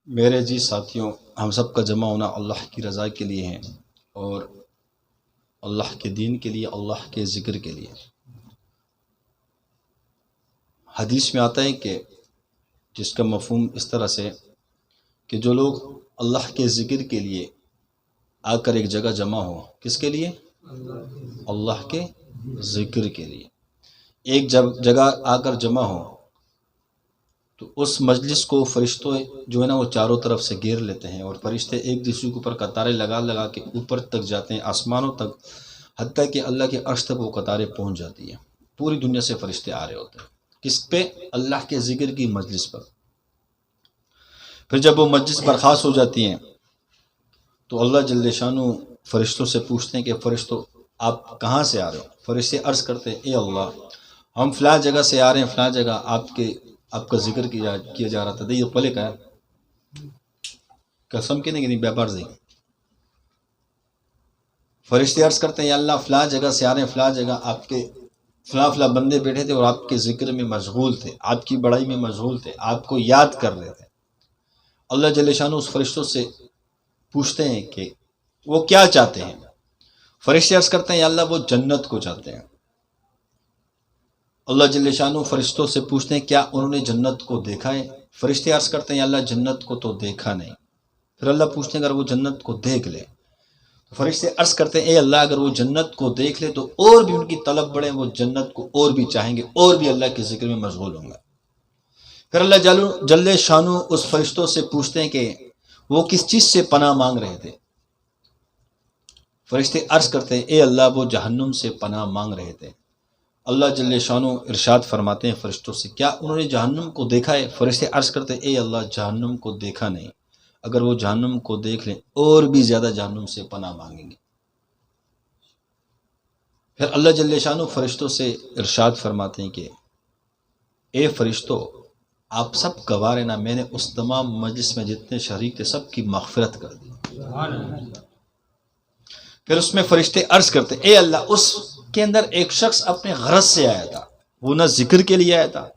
میرے جی ساتھیوں، ہم سب کا جمع ہونا اللہ کی رضا کے لیے ہے اور اللہ کے دین کے لیے، اللہ کے ذکر کے لیے۔ حدیث میں آتا ہے کہ جس کا مفہوم اس طرح سے کہ جو لوگ اللہ کے ذکر کے لیے آ کر ایک جگہ جمع ہو، کس کے لیے؟ اللہ کے ذکر کے لیے ایک جگہ آ کر جمع ہو تو اس مجلس کو فرشتوں جو ہے نا وہ چاروں طرف سے گھیر لیتے ہیں، اور فرشتے ایک دوسرے کے اوپر قطاریں لگا لگا کے اوپر تک جاتے ہیں، آسمانوں تک، حتیٰ کہ اللہ کے عرش تک وہ قطاریں پہنچ جاتی ہیں۔ پوری دنیا سے فرشتے آ رہے ہوتے ہیں، کس پہ؟ اللہ کے ذکر کی مجلس پر۔ پھر جب وہ مجلس برخاست ہو جاتی ہیں تو اللہ جل شانہ فرشتوں سے پوچھتے ہیں کہ فرشتوں آپ کہاں سے آ رہے ہو؟ فرشتے عرض کرتے ہیں، اے اللہ ہم فلاں جگہ سے آ رہے ہیں، فلاں جگہ آپ کا ذکر کیا جا رہا تھا۔ یہ پلے کا قسم کے نہیں بیپار سے فرشتے عرض کرتے ہیں، یا اللہ فلاں جگہ سے آ رہے ہیں، فلاں جگہ آپ کے فلاں بندے بیٹھے تھے اور آپ کے ذکر میں مشغول تھے، آپ کی بڑائی میں مشغول تھے، آپ کو یاد کر رہے تھے۔ اللہ جل شانہ اس فرشتوں سے پوچھتے ہیں کہ وہ کیا چاہتے ہیں؟ فرشتے عرض کرتے ہیں، یا اللہ وہ جنت کو چاہتے ہیں۔ اللہ جل شانہ فرشتوں سے پوچھتے ہیں، کیا انہوں نے جنت کو دیکھا ہے؟ فرشتے عرض کرتے ہیں، یا اللہ جنت کو تو دیکھا نہیں۔ پھر اللہ پوچھتے ہیں، اگر وہ جنت کو دیکھ لے تو فرشتے عرض کرتے ہیں، اے اللہ اگر وہ جنت کو دیکھ لے تو اور بھی ان کی طلب بڑھے، وہ جنت کو اور بھی چاہیں گے، اور بھی اللہ کے ذکر میں مشغول ہوں گے۔ پھر اللہ جل شانہ اس فرشتوں سے پوچھتے ہیں کہ وہ کس چیز سے پناہ مانگ رہے تھے؟ فرشتے عرض کرتے ہیں، اے اللہ وہ جہنم سے پناہ مانگ رہے تھے۔ اللہ جل شانہ ارشاد فرماتے ہیں فرشتوں سے، کیا انہوں نے جہنم کو دیکھا ہے؟ فرشتے عرض کرتے ہیں، اے اللہ جہنم کو دیکھا نہیں، اگر وہ جہنم کو دیکھ لیں اور بھی زیادہ جہنم سے پناہ مانگیں گے۔ پھر اللہ جل شانہ فرشتوں سے ارشاد فرماتے ہیں کہ اے فرشتوں آپ سب گوارے نا، میں نے اس تمام مجلس میں جتنے شریک تھے سب کی مغفرت کر دی۔ پھر اس میں فرشتے عرض کرتے، اے اللہ اس کے اندر ایک شخص اپنے غرض سے آیا تھا، وہ نہ ذکر کے لیے آیا تھا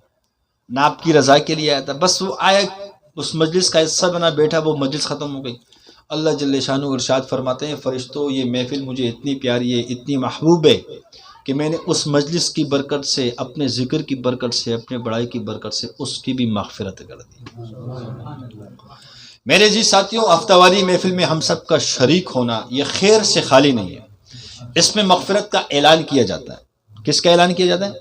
نہ آپ کی رضا کے لیے آیا تھا، بس وہ آیا اس مجلس کا حصہ بنا بیٹھا، وہ مجلس ختم ہو گئی۔ اللہ جل شانہ ارشاد فرماتے ہیں فرشتوں یہ محفل مجھے اتنی پیاری ہے، اتنی محبوب ہے کہ میں نے اس مجلس کی برکت سے، اپنے ذکر کی برکت سے، اپنے بڑائی کی برکت سے اس کی بھی مغفرت کر دی۔ میرے جی ساتھیوں، ہفتہ واری محفل میں ہم سب کا شریک ہونا یہ خیر سے خالی نہیں ہے، اس میں مغفرت کا اعلان کیا جاتا ہے۔ کس کا اعلان کیا جاتا ہے؟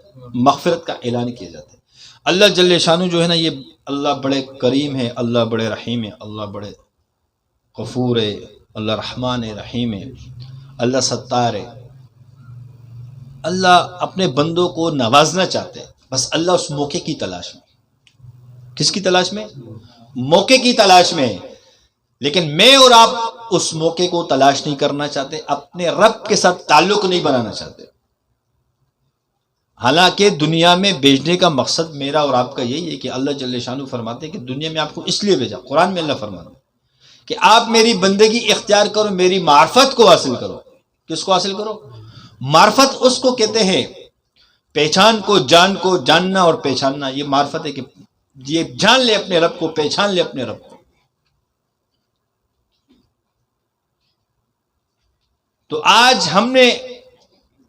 مغفرت کا اعلان کیا جاتا ہے۔ اللہ جل شانہ جو ہے نا، یہ اللہ بڑے کریم ہے، اللہ بڑے رحیم ہے، اللہ بڑے غفور ہے، اللہ رحمان ہے، رحیم ہے، اللہ ستار ہے۔ اللہ اپنے بندوں کو نوازنا چاہتے ہیں، بس اللہ اس موقع کی تلاش میں۔ کس کی تلاش میں؟ موقع کی تلاش میں۔ لیکن میں اور آپ اس موقع کو تلاش نہیں کرنا چاہتے، اپنے رب کے ساتھ تعلق نہیں بنانا چاہتے۔ حالانکہ دنیا میں بھیجنے کا مقصد میرا اور آپ کا یہی ہے کہ اللہ جل شانہ فرماتے ہیں کہ دنیا میں آپ کو اس لیے بھیجا، قرآن میں اللہ فرماتا ہے کہ آپ میری بندگی اختیار کرو، میری معرفت کو حاصل کرو۔ کس کو حاصل کرو؟ معرفت اس کو کہتے ہیں، پہچان کو جاننا اور پہچاننا، یہ معرفت ہے کہ یہ جان لے اپنے رب کو، پہچان لے اپنے رب کو۔ تو آج ہم نے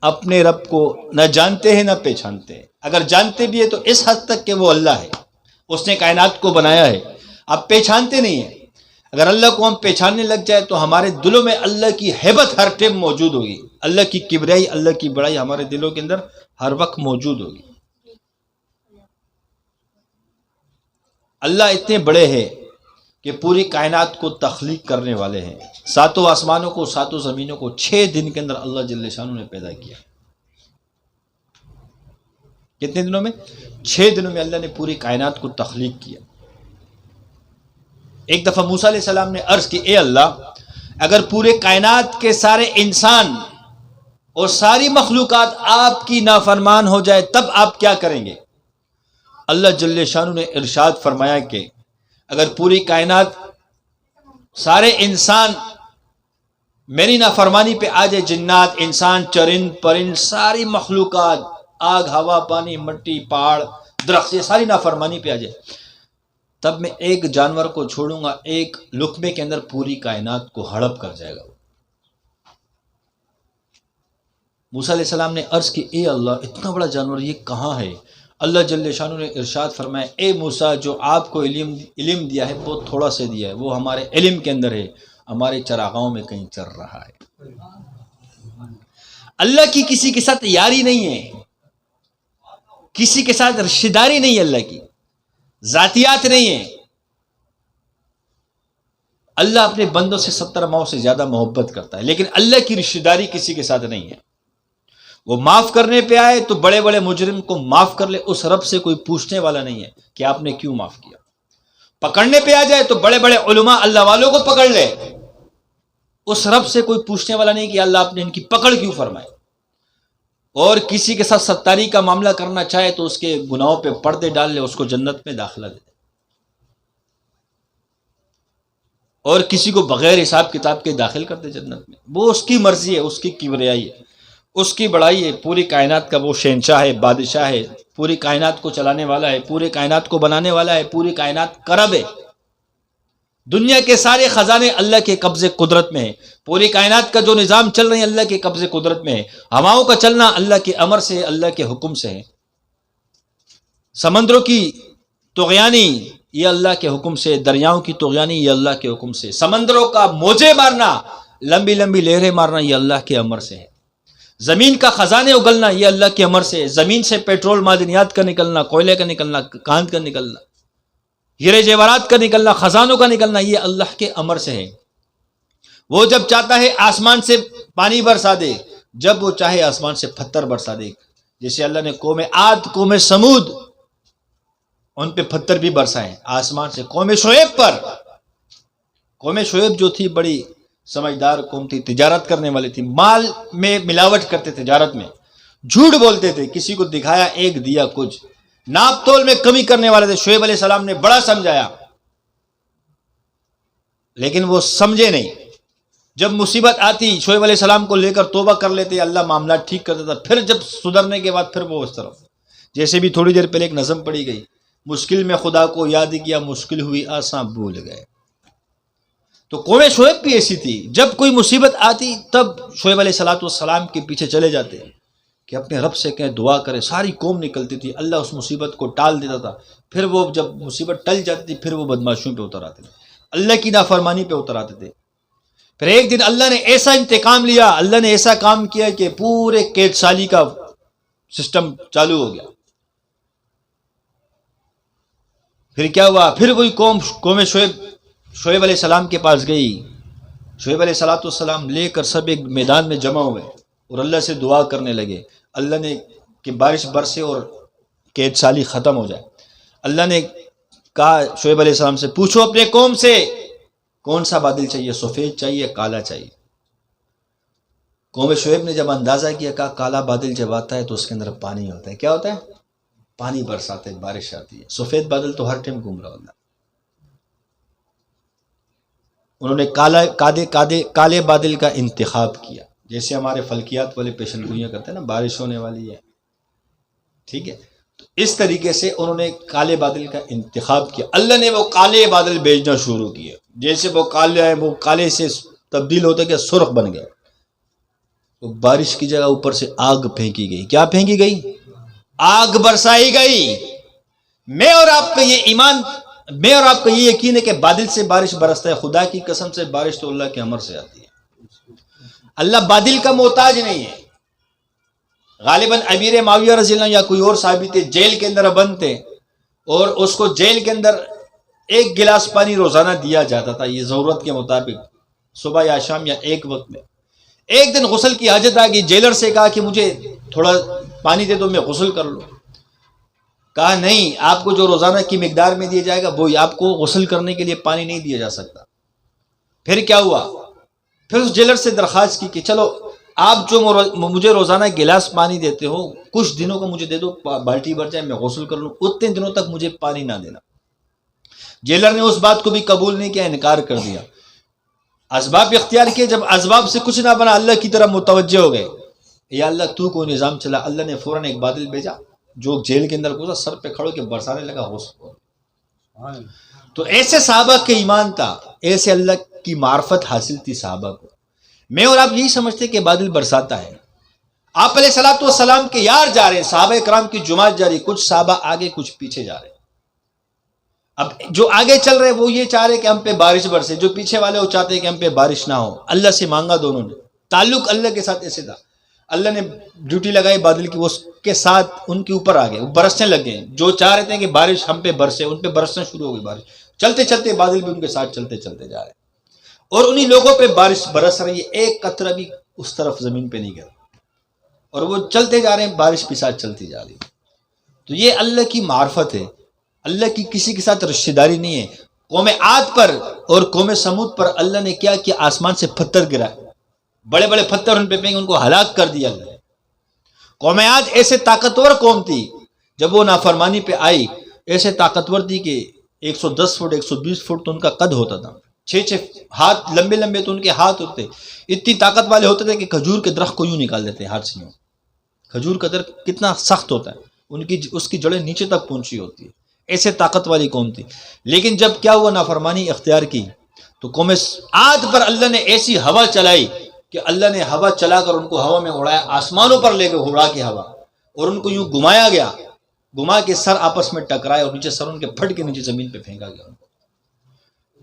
اپنے رب کو نہ جانتے ہیں نہ پہچانتے ہیں، اگر جانتے بھی ہیں تو اس حد تک کہ وہ اللہ ہے، اس نے کائنات کو بنایا ہے، آپ پہچانتے نہیں ہیں۔ اگر اللہ کو ہم پہچاننے لگ جائے تو ہمارے دلوں میں اللہ کی ہیبت ہر ٹائم موجود ہوگی، اللہ کی کبریائی، اللہ کی بڑائی ہمارے دلوں کے اندر ہر وقت موجود ہوگی۔ اللہ اتنے بڑے ہیں کہ پوری کائنات کو تخلیق کرنے والے ہیں، ساتوں آسمانوں کو، ساتوں زمینوں کو 6 دن کے اندر اللہ جل شانہ نے پیدا کیا۔ کتنے دنوں میں؟ 6 دنوں میں اللہ نے پوری کائنات کو تخلیق کیا۔ ایک دفعہ موسیٰ علیہ السلام نے عرض کی، اے اللہ اگر پورے کائنات کے سارے انسان اور ساری مخلوقات آپ کی نافرمان ہو جائے تب آپ کیا کریں گے؟ اللہ جل شانہ نے ارشاد فرمایا کہ اگر پوری کائنات سارے انسان میری نافرمانی پہ آ جائے، جنات، انسان، چرند پرند، ساری مخلوقات، آگ، ہوا، پانی، مٹی، پہاڑ، درخت، یہ ساری نافرمانی پہ آ جائے، تب میں ایک جانور کو چھوڑوں گا، ایک لقمے کے اندر پوری کائنات کو ہڑپ کر جائے گا۔ موسیٰ علیہ السلام نے عرض کی اے اللہ اتنا بڑا جانور یہ کہاں ہے؟ اللہ جل شانہ نے ارشاد فرمایا اے موسیٰ جو آپ کو علم دیا ہے بہت تھوڑا سے دیا ہے، وہ ہمارے علم کے اندر ہے، ہمارے چراغاؤں میں کہیں چر رہا ہے۔ اللہ کی کسی کے ساتھ یاری نہیں ہے، کسی کے ساتھ رشتہ داری نہیں ہے، اللہ کی ذاتیات نہیں ہے۔ اللہ اپنے بندوں سے 70 ماؤں سے زیادہ محبت کرتا ہے، لیکن اللہ کی رشتہ داری کسی کے ساتھ نہیں ہے۔ وہ معاف کرنے پہ آئے تو بڑے بڑے مجرم کو معاف کر لے، اس رب سے کوئی پوچھنے والا نہیں ہے کہ آپ نے کیوں معاف کیا۔ پکڑنے پہ آ جائے تو بڑے بڑے علماء اللہ والوں کو پکڑ لے، اس رب سے کوئی پوچھنے والا نہیں کہ اللہ آپ نے ان کی پکڑ کیوں فرمائی۔ اور کسی کے ساتھ ستاری کا معاملہ کرنا چاہے تو اس کے گناہوں پہ پردے ڈال لے، اس کو جنت میں داخلہ دے دے، اور کسی کو بغیر حساب کتاب کے داخل کر دے جنت میں۔ وہ اس کی مرضی ہے، اس کی کبریائی ہے، اس کی بڑائی ہے۔ پوری کائنات کا وہ شہنشاہ ہے، بادشاہ ہے، پوری کائنات کو چلانے والا ہے، پوری کائنات کو بنانے والا ہے، پوری کائنات کا رب ہے۔ دنیا کے سارے خزانے اللہ کے قبضے قدرت میں ہیں، پوری کائنات کا جو نظام چل رہے ہیں اللہ کے قبضے قدرت میں ہے۔ ہواؤں کا چلنا اللہ کے امر سے، اللہ کے حکم سے ہے۔ سمندروں کی طغیانی یہ اللہ کے حکم سے، دریاؤں کی طغیانی یہ اللہ کے حکم سے، سمندروں کا موجے مارنا، لمبی لمبی لہریں مارنا یہ اللہ کے امر سے ہے۔ زمین کا خزانے اگلنا یہ اللہ کے امر سے ہے۔ زمین سے پیٹرول معدنیات کا نکلنا، کوئلے کا نکلنا، کانت کا نکلنا، ہیرے جواہرات کا نکلنا، خزانوں کا نکلنا یہ اللہ کے امر سے ہے۔ وہ جب چاہتا ہے آسمان سے پانی برسا دے، جب وہ چاہے آسمان سے پتھر برسا دے۔ جیسے اللہ نے قوم عاد، قوم سمود ان پہ پتھر بھی برسائے آسمان سے۔ قوم شعیب جو تھی بڑی سمجھدار قوم تھی، تجارت کرنے والی تھی، مال میں ملاوٹ کرتے، تجارت میں جھوٹ بولتے تھے، کسی کو دکھایا ایک دیا کچھ، ناپ تول میں کمی کرنے والے تھے۔ شعیب علیہ السلام نے بڑا سمجھایا لیکن وہ سمجھے نہیں۔ جب مصیبت آتی شعیب علیہ السلام کو لے کر توبہ کر لیتے، اللہ معاملات ٹھیک کرتا تھا۔ پھر جب سدھرنے کے بعد پھر وہ اس طرف، جیسے بھی تھوڑی دیر پہلے ایک نظم پڑھی گئی، مشکل میں خدا کو یاد کیا، مشکل ہوئی آساں بھول گئے۔ تو قوم شعیب بھی ایسی تھی، جب کوئی مصیبت آتی تب شعیب علیہ السلام کے پیچھے چلے جاتے کہ اپنے رب سے کہیں دعا کرے۔ ساری قوم نکلتی تھی، اللہ اس مصیبت کو ٹال دیتا تھا۔ پھر وہ جب مصیبت ٹل جاتی تھی پھر وہ بدمعاشیوں پہ اتر آتے تھے، اللہ کی نافرمانی پہ اتر آتے تھے۔ پھر ایک دن اللہ نے ایسا انتقام لیا، اللہ نے ایسا کام کیا کہ پورے قید سالی کا سسٹم چالو ہو گیا۔ پھر کیا ہوا؟ پھر وہی قوم شعیب علیہ السلام کے پاس گئی۔ شعیب علیہ السلام لے کر سب ایک میدان میں جمع ہوئے اور اللہ سے دعا کرنے لگے، اللہ نے کہ بارش برسے اور قید سالی ختم ہو جائے۔ اللہ نے کہا شعیب علیہ السلام سے پوچھو اپنے قوم سے کون سا بادل چاہیے، سفید چاہیے، کالا چاہیے۔ قوم شعیب نے جب اندازہ کیا، کہا کالا بادل جب آتا ہے تو اس کے اندر پانی ہوتا ہے۔ کیا ہوتا ہے؟ پانی برساتے ہے، بارش آتی ہے۔ سفید بادل تو ہر ٹائم گھوم رہا ہوتا ہے۔ انہوں نے کالے بادل کا انتخاب کیا، جیسے ہمارے فلکیات والے پیشن گوئیاں کرتے ہیں نا، بارش ہونے والی ہے، ٹھیک ہے، تو اس طریقے سے انہوں نے کالے بادل کا انتخاب کیا۔ اللہ نے وہ کالے بادل بھیجنا شروع کیے، جیسے وہ کالے سے تبدیل ہوتے گیا، سرخ بن گئے۔ وہ بارش کی جگہ اوپر سے آگ پھینکی گئی۔ کیا پھینکی گئی؟ آگ برسائی گئی۔ میں اور آپ کا یہ یقین ہے کہ بادل سے بارش برستا ہے۔ خدا کی قسم سے بارش تو اللہ کے امر سے آتی ہے۔ اللہ بادل کا محتاج نہیں ہے۔ غالباً امیر معاویہ رضی اللہ عنہ یا کوئی اور صحابی تھے، جیل کے اندر بند تھے، اور اس کو جیل کے اندر 1 گلاس پانی روزانہ دیا جاتا تھا، یہ ضرورت کے مطابق، صبح یا شام یا ایک وقت میں۔ ایک دن غسل کی حاجت آ گئی، جیلر سے کہا کہ مجھے تھوڑا پانی دے دو، میں غسل کر لوں۔ کہا نہیں، آپ کو جو روزانہ کی مقدار میں دیا جائے گا وہی، آپ کو غسل کرنے کے لیے پانی نہیں دیا جا سکتا۔ پھر کیا ہوا؟ پھر اس جیلر سے درخواست کی کہ چلو آپ جو مجھے روزانہ گلاس پانی دیتے ہو، کچھ دنوں کا مجھے دے دو، بالٹی بھر جائے، میں غسل کر لوں، اتنے دنوں تک مجھے پانی نہ دینا۔ جیلر نے اس بات کو بھی قبول نہیں کیا، انکار کر دیا۔ اسباب اختیار کیے، جب اسباب سے کچھ نہ بنا اللہ کی طرف متوجہ ہو گئے، یا اللہ تو کوئی نظام چلا۔ اللہ نے فوراً ایک بادل بھیجا جو جیل کے اندر گزرا، سر پہ کھڑو کے برسانے لگا غسل۔ تو ایسے صحابہ کے ایمان تھا، ایسے اللہ کی معرفت حاصل تھی صحابہ کو. میں اور آپ یہی سمجھتے کہ بادل برساتا ہے. آپ علیہ الصلوۃ والسلام کے یار جا رہے ہیں، صحابہ کرام کی جماعت جا رہی، کچھ صحابہ آگے کچھ پیچھے جا رہے ہیں. اب جو آگے چل رہے وہ یہ چاہ رہے کہ ہم پہ بارش برسے، جو پیچھے والے وہ چاہتے ہیں کہ ہم پہ بارش نہ ہو. اللہ سے مانگا دونوں نے، تعلق اللہ کے ساتھ ایسے تھا. اللہ نے ڈیوٹی لگائی بادل کی، اس کے ساتھ ان کے اوپر آ گئے، وہ برسنے لگ گئے. جو چاہ رہے تھے کہ بارش ہم پہ برسے، ان پہ برسنا شروع ہو گئی بارش. چلتے چلتے بادل بھی ان کے ساتھ چلتے چلتے جا رہے ہیں، اور انہی لوگوں پہ بارش برس رہی ہے. ایک قطرہ بھی اس طرف زمین پہ نہیں گر، اور وہ چلتے جا رہے ہیں، بارش بھی ساتھ چلتی جا رہی. تو یہ اللہ کی معرفت ہے. اللہ کی کسی کے ساتھ رشتہ داری نہیں ہے. قوم عاد پر اور قوم سمود پر اللہ نے کیا کہ آسمان سے پتھر گرا، بڑے بڑے پتھر ان پہ پھینکے، ان کو ہلاک کر دیا اللہ نے. قوم عاد ایسے طاقتور قوم تھی، جب وہ نافرمانی پہ آئی ایسے طاقتور تھی کہ 110 فٹ 120 فٹ تو ان کا قد ہوتا تھا، 6 ہاتھ لمبے لمبے تو ان کے ہاتھ ہوتے. اتنی طاقت والے ہوتے تھے کہ کھجور کے درخت کو یوں نکال دیتے ہاتھ سے یوں. کھجور کا درخت کتنا سخت ہوتا ہے، اس کی جڑیں نیچے تک پہنچی ہوتی ہے. ایسے طاقت والی قوم تھی. لیکن جب کیا ہوا، نافرمانی اختیار کی، تو قوم عاد پر اللہ نے ایسی ہوا چلائی کہ اللہ نے ہوا چلا کر ان کو ہوا میں اڑایا، آسمانوں پر لے گئے اڑا کے ہوا، اور ان کو یوں گھمایا گیا، گھما کے سر آپس میں ٹکرائے، اور نیچے سر ان کے پھٹ کے نیچے زمین پہ پھینکا گیا ان کو.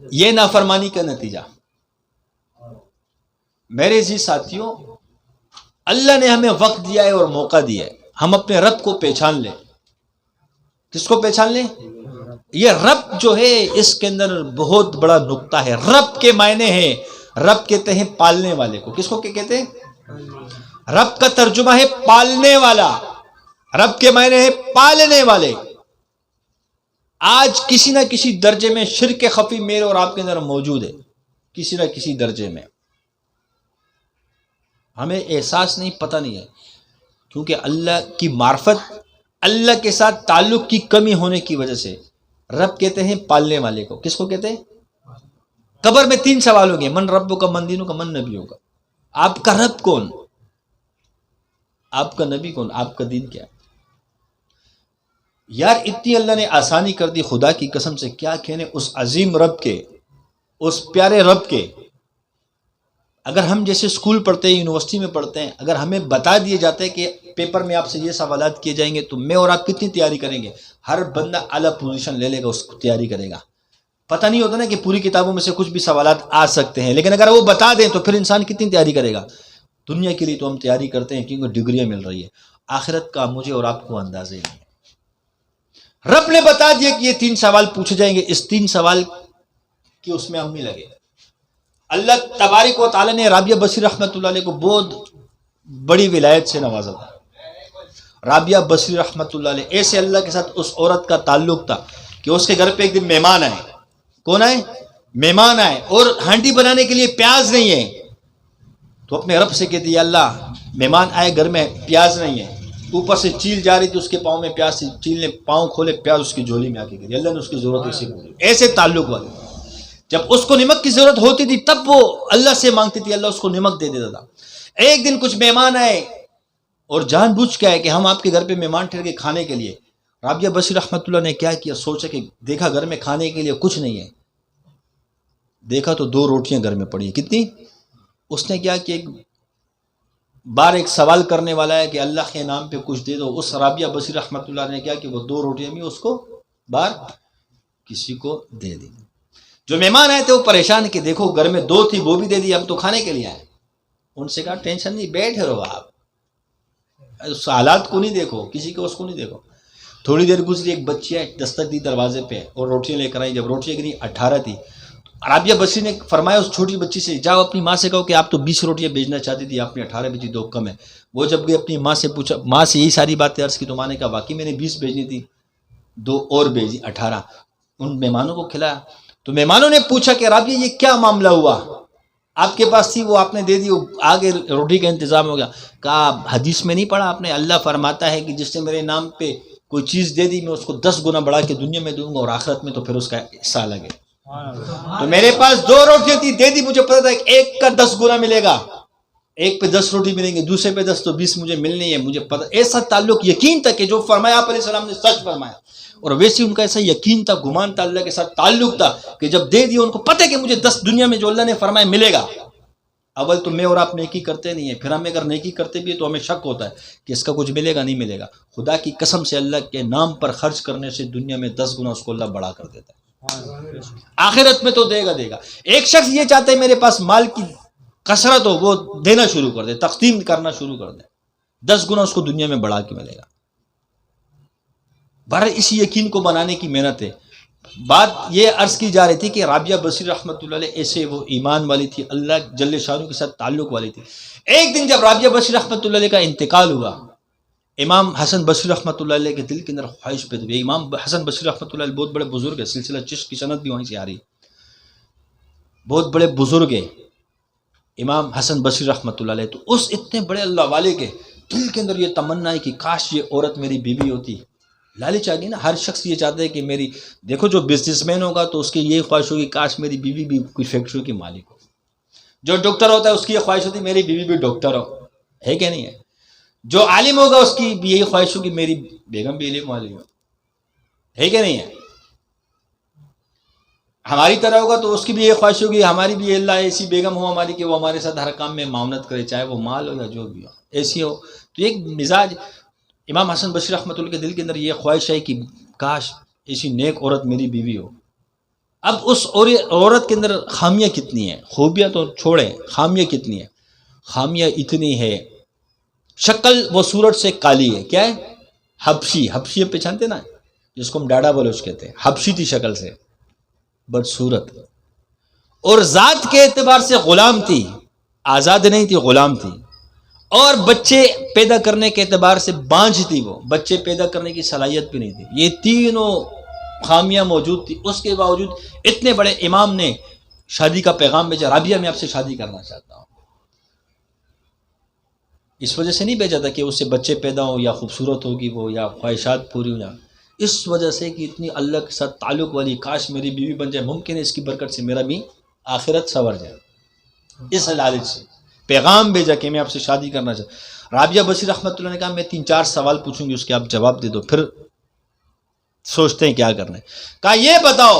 یہ نافرمانی کا نتیجہ. میرے جی ساتھیوں، اللہ نے ہمیں وقت دیا ہے اور موقع دیا ہے، ہم اپنے رب کو پہچان لیں. کس کو پہچان لیں؟ یہ رب جو ہے اس کے اندر بہت بڑا نقطہ ہے. رب کے معنی ہے، رب کہتے ہیں پالنے والے کو. کس کو کہتے ہیں؟ رب کا ترجمہ ہے پالنے والا. رب کے معنی ہے پالنے والے. آج کسی نہ کسی درجے میں شرک خفی میرے اور آپ کے اندر موجود ہے، کسی نہ کسی درجے میں. ہمیں احساس نہیں، پتہ نہیں ہے، کیونکہ اللہ کی معرفت، اللہ کے ساتھ تعلق کی کمی ہونے کی وجہ سے. رب کہتے ہیں پالنے والے کو. کس کو کہتے ہیں؟ قبر میں 3 سوال ہوں گے، من ربک کا، من دینک کا، من نبیک کا. آپ کا رب کون؟ آپ کا نبی کون؟ آپ کا دین کیا؟ یار اتنی اللہ نے آسانی کر دی، خدا کی قسم سے کیا کہنے اس عظیم رب کے، اس پیارے رب کے. اگر ہم جیسے اسکول پڑھتے ہیں، یونیورسٹی میں پڑھتے ہیں، اگر ہمیں بتا دیے جاتے ہیں کہ پیپر میں آپ سے یہ سوالات کیے جائیں گے، تو میں اور آپ کتنی تیاری کریں گے؟ ہر بندہ اعلیٰ پوزیشن لے لے گا، اس کو تیاری کرے گا. پتہ نہیں ہوتا نا کہ پوری کتابوں میں سے کچھ بھی سوالات آ سکتے ہیں، لیکن اگر وہ بتا دیں تو پھر انسان کتنی تیاری کرے گا. دنیا کے لیے تو ہم تیاری کرتے ہیں کیونکہ ڈگریاں مل رہی ہے، آخرت کا مجھے اور آپ کو اندازے نہیں ہے. رب نے بتا دیا کہ یہ 3 سوال پوچھے جائیں گے، اس 3 سوال کی اس میں ہم نہیں لگے. اللہ تبارک و تعالیٰ نے رابعہ بصری رحمۃ اللہ علیہ کو بہت بڑی ولایت سے نوازا تھا. رابعہ بصری رحمۃ اللہ علیہ، ایسے اللہ کے ساتھ اس عورت کا تعلق تھا کہ اس کے گھر پہ ایک دن مہمان آئے. کون آئے؟ مہمان آئے، اور ہانڈی بنانے کے لیے پیاز نہیں ہے. تو اپنے رب سے کہتی ہے اللہ مہمان آئے، گھر میں پیاز نہیں ہے. اوپر سے چیل جا رہی تھی، اس کے پاؤں میں پیاز تھی، چیل نے پاؤں کھولے، پیاز اس کی جھولی میں آ کے گری. اللہ نے اس کی ضرورت ایسے پوری. ایسے تعلق والے. جب اس کو نمک کی ضرورت ہوتی تھی تب وہ اللہ سے مانگتی تھی، اللہ اس کو نمک دے دیتا تھا. ایک دن کچھ مہمان آئے اور جان بوجھ کے آئے کہ ہم آپ کے گھر پہ مہمان ٹھہر کے کھانے کے لیے. رابعہ بصری رحمۃ اللہ نے کیا کیا، سوچا کہ دیکھا گھر میں کھانے کے لیے کچھ نہیں ہے. دیکھا تو 2 روٹیاں گھر میں پڑی ہیں. کتنی؟ اس نے کیا کہ ایک بار ایک سوال کرنے والا ہے کہ اللہ کے نام پہ کچھ دے دو. اس رابعہ بصری رحمۃ اللہ نے کیا کہ وہ 2 روٹیاں بھی اس کو بار کسی کو دے دی. جو مہمان آئے تھے وہ پریشان کہ دیکھو گھر میں 2 تھی، وہ بھی دے دی، ہم تو کھانے کے لیے آئے. ان سے کہا ٹینشن نہیں، بیٹھے رہو آپ، اس حالات کو نہیں دیکھو، کسی کو اس کو نہیں دیکھو. تھوڑی دیر گزری، ایک بچی آئی، دستک دی دروازے پہ اور روٹیاں لے کر آئی. جب روٹیاں گری 18 تھی. رابعہ بصری نے فرمایا اس چھوٹی بچی سے، جاؤ اپنی ماں سے کہو کہ آپ تو 20 روٹیاں بھیجنا چاہتی تھی، آپ نے 18 بھیجی، 2 کم ہے. وہ جب گئی اپنی ماں سے پوچھا، ماں سے یہی ساری باتیں عرض کی، تو ماں نے کہا واقعی میں نے 20 بھیجنی تھی، 2 اور بھیجی، 18. ان مہمانوں کو کھلایا. تو مہمانوں نے پوچھا کہ رابعہ یہ کیا معاملہ ہوا، آپ کے پاس تھی وہ آپ نے دے دی، آگے روٹی کا انتظام ہو گیا. کہا حدیث میں نہیں پڑھا آپ نے، اللہ فرماتا ہے کہ جس نے میرے نام پہ کوئی چیز دے دی میں اس کو 10 گنا بڑھا کے دنیا میں دوں گا اور آخرت میں تو پھر اس کا حصہ الگ ہے. تو میرے پاس 2 روٹیاں تھی، دے دی، مجھے پتا تھا ایک کا 10 گنا ملے گا. ایک پہ 10 روٹی ملیں گے، دوسرے پہ 10 تو 20 مجھے ملنی ہے، مجھے پتہ. ایسا تعلق یقین تھا کہ جو فرمایا آپ علیہ السلام نے سچ فرمایا. اور ویسے ان کا ایسا یقین تھا، گمان تھا، اللہ کے ساتھ تعلق تھا کہ جب دے دیا ان کو پتہ ہے کہ مجھے 10 دنیا میں جو اللہ نے فرمایا ملے گا. اول تو میں اور آپ نیکی کرتے نہیں ہیں، پھر ہم اگر نیکی کرتے بھی ہیں تو ہمیں شک ہوتا ہے کہ اس کا کچھ ملے گا نہیں ملے گا. خدا کی قسم سے اللہ کے نام پر خرچ کرنے سے دنیا میں 10 گنا اس کو اللہ بڑا کر دیتا ہے. آخرت میں تو دے گا. ایک شخص یہ چاہتا ہے میرے پاس مال کی کثرت ہو، وہ دینا شروع کر دے، تقسیم کرنا شروع کر دے، 10 گنا اس کو دنیا میں بڑھا کے ملے گا. بہرحال اسی یقین کو بنانے کی محنت ہے. بات یہ عرض کی جا رہی تھی کہ رابعہ بصری رحمۃ اللہ علیہ ایسے وہ ایمان والی تھی، اللہ جل شانہ کے ساتھ تعلق والی تھی. ایک دن جب رابعہ بصری رحمۃ اللہ علیہ کا انتقال ہوا، امام حسن بصری رحمۃ اللہ علیہ کے دل کے اندر خواہش پیدا ہوئی. امام حسن بصری رحمۃ اللہ علیہ بہت بڑے بزرگ ہیں، سلسلہ چشت کی سند بھی وہیں سے آ رہی، بہت بڑے بزرگ ہیں امام حسن بصری رحمۃ اللہ علیہ. تو اس اتنے بڑے اللہ والے کے دل کے اندر یہ تمنا ہے کہ کاش یہ عورت میری بیوی ہوتی. لالچ آ گئی نا، ہر شخص یہ چاہتا ہے کہ میری، دیکھو جو بزنس مین ہوگا تو اس کی یہ خواہش ہوگی کاش میری بیوی بھی کوئی فیکٹری کی مالک ہو. جو ڈاکٹر ہوتا ہے اس کی یہ خواہش ہوتی ہے میری بیوی بھی ڈاکٹر ہو، ہے کہ نہیں ہے. جو عالم ہوگا اس کی بھی یہی خواہش ہوگی میری بیگم بھی علم والی ہو، ہے کہ نہیں ہے. ہماری طرح ہوگا تو اس کی بھی یہ خواہش ہوگی ہماری بھی اللہ ایسی بیگم ہو ہماری کہ وہ ہمارے ساتھ ہر کام میں معاونت کرے، چاہے وہ مال ہو یا جو بھی ہو، ایسی ہو. تو ایک مزاج امام حسن بصری رحمۃ اللہ کے دل کے اندر یہ خواہش ہے کہ کاش ایسی نیک عورت میری بیوی ہو. اب اس عورت کے اندر خامیاں کتنی ہیں، خوبیاں تو چھوڑیں، خامیاں کتنی ہیں. خامیاں اتنی ہے، شکل وہ صورت سے کالی ہے. کیا ہے؟ حبشی پہچانتے نا، جس کو ہم ڈاڈا بلوچ کہتے ہیں، حبشی تھی شکل سے، بدصورت. اور ذات کے اعتبار سے غلام تھی، آزاد نہیں تھی، غلام تھی. اور بچے پیدا کرنے کے اعتبار سے بانجھ تھی، وہ بچے پیدا کرنے کی صلاحیت بھی نہیں تھی. یہ تینوں خامیاں موجود تھی. اس کے باوجود اتنے بڑے امام نے شادی کا پیغام بھیجا، رابعہ میں آپ سے شادی کرنا چاہتا ہوں. اس وجہ سے نہیں بھیجا تھا کہ اس سے بچے پیدا ہوں یا خوبصورت ہوگی وہ یا خواہشات پوری ہو جائیں، اس وجہ سے کہ اتنی اللہ کے ساتھ تعلق والی، کاش میری بیوی بن جائے، ممکن ہے اس کی برکت سے میرا بھی آخرت سنور جائے. اس لالچ سے پیغام بھیجا کہ میں آپ سے شادی کرنا چاہتا ہوں. رابعہ بصری رحمۃ اللہ نے کہا میں 3-4 سوال پوچھوں گی، اس کے آپ جواب دے دو، پھر سوچتے ہیں کیا کرنا ہے. کہا یہ بتاؤ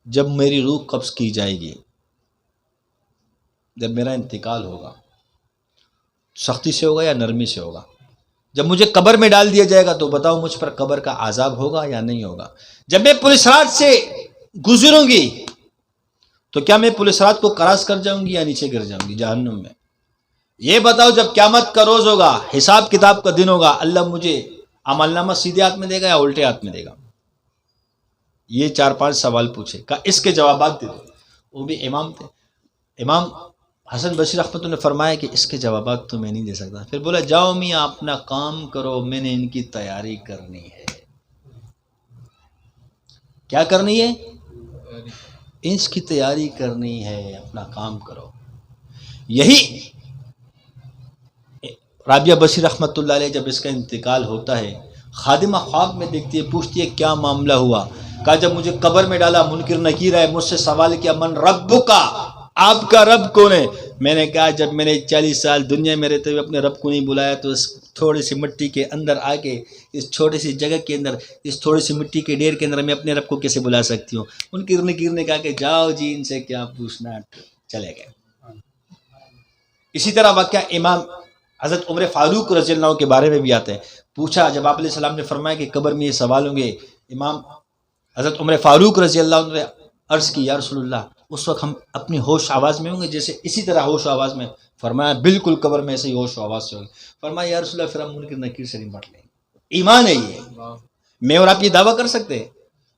جب میری روح قبض کی جائے گی، جب میرا انتقال ہوگا، سختی سے ہوگا یا نرمی سے ہوگا؟ جب مجھے قبر میں ڈال دیا جائے گا تو بتاؤ مجھ پر قبر کا عذاب ہوگا یا نہیں ہوگا؟ جب میں پولیس رات سے گزروں گی تو کیا میں پولیس رات کو کراس کر جاؤں گی یا نیچے گر جاؤں گی جہنم میں؟ یہ بتاؤ جب قیامت کا روز ہوگا، حساب کتاب کا دن ہوگا، اللہ مجھے عمل نامہ سیدھے ہاتھ میں دے گا یا الٹے ہاتھ میں دے گا؟ یہ 4-5 سوال پوچھے. کہا اس کے جوابات دے دو. وہ بھی امام تھے. امام حسن بصری رحمۃ اللہ نے فرمایا کہ اس کے جوابات تو میں نہیں دے سکتا. پھر بولا جاؤ میاں اپنا کام کرو، میں نے ان کی تیاری کرنی ہے. کیا کرنی ہے؟ اس کی تیاری کرنی ہے، اپنا کام کرو. یہی رابعہ بصری رحمۃ اللہ علیہ جب اس کا انتقال ہوتا ہے، خادمہ خواب میں دیکھتی ہے، پوچھتی ہے کیا معاملہ ہوا؟ کہا جب مجھے قبر میں ڈالا، منکر نکیر ہے، مجھ سے سوال کیا من ربک، آپ کا رب کون ہے؟ میں نے کہا جب میں نے 40 سال دنیا میں رہتے ہوئے اپنے رب کو نہیں بلایا تو اس تھوڑی سی مٹی کے اندر آ کے، اس چھوٹی سی جگہ کے اندر، اس تھوڑی سی مٹی کے ڈھیر کے اندر میں اپنے رب کو کیسے بلا سکتی ہوں؟ منکر نکیر نے کہا کہ جاؤ جی ان سے کیا پوچھنا، چلے گئے. اسی طرح واقعہ امام حضرت عمر فاروق رضی اللہ عنہ کے بارے میں بھی آتے ہیں. پوچھا جب آپ علیہ السلام نے فرمایا کہ قبر میں یہ سوال ہوں گے، امام حضرت عمر فاروق رضی اللہ عنہ نے عرض کی یا رسول اللہ اس وقت ہم اپنی ہوش آواز میں ہوں گے جیسے اسی طرح ہوش آواز میں؟ فرمایا بالکل قبر میں ایسے ہی ہوش آواز سے ہوں گے. فرمایا یا رسول اللہ پھر ہم منکر نکیر سے نمٹ لیں گے. ایمان ہے یہ. میں اور آپ یہ دعویٰ کر سکتے ہیں؟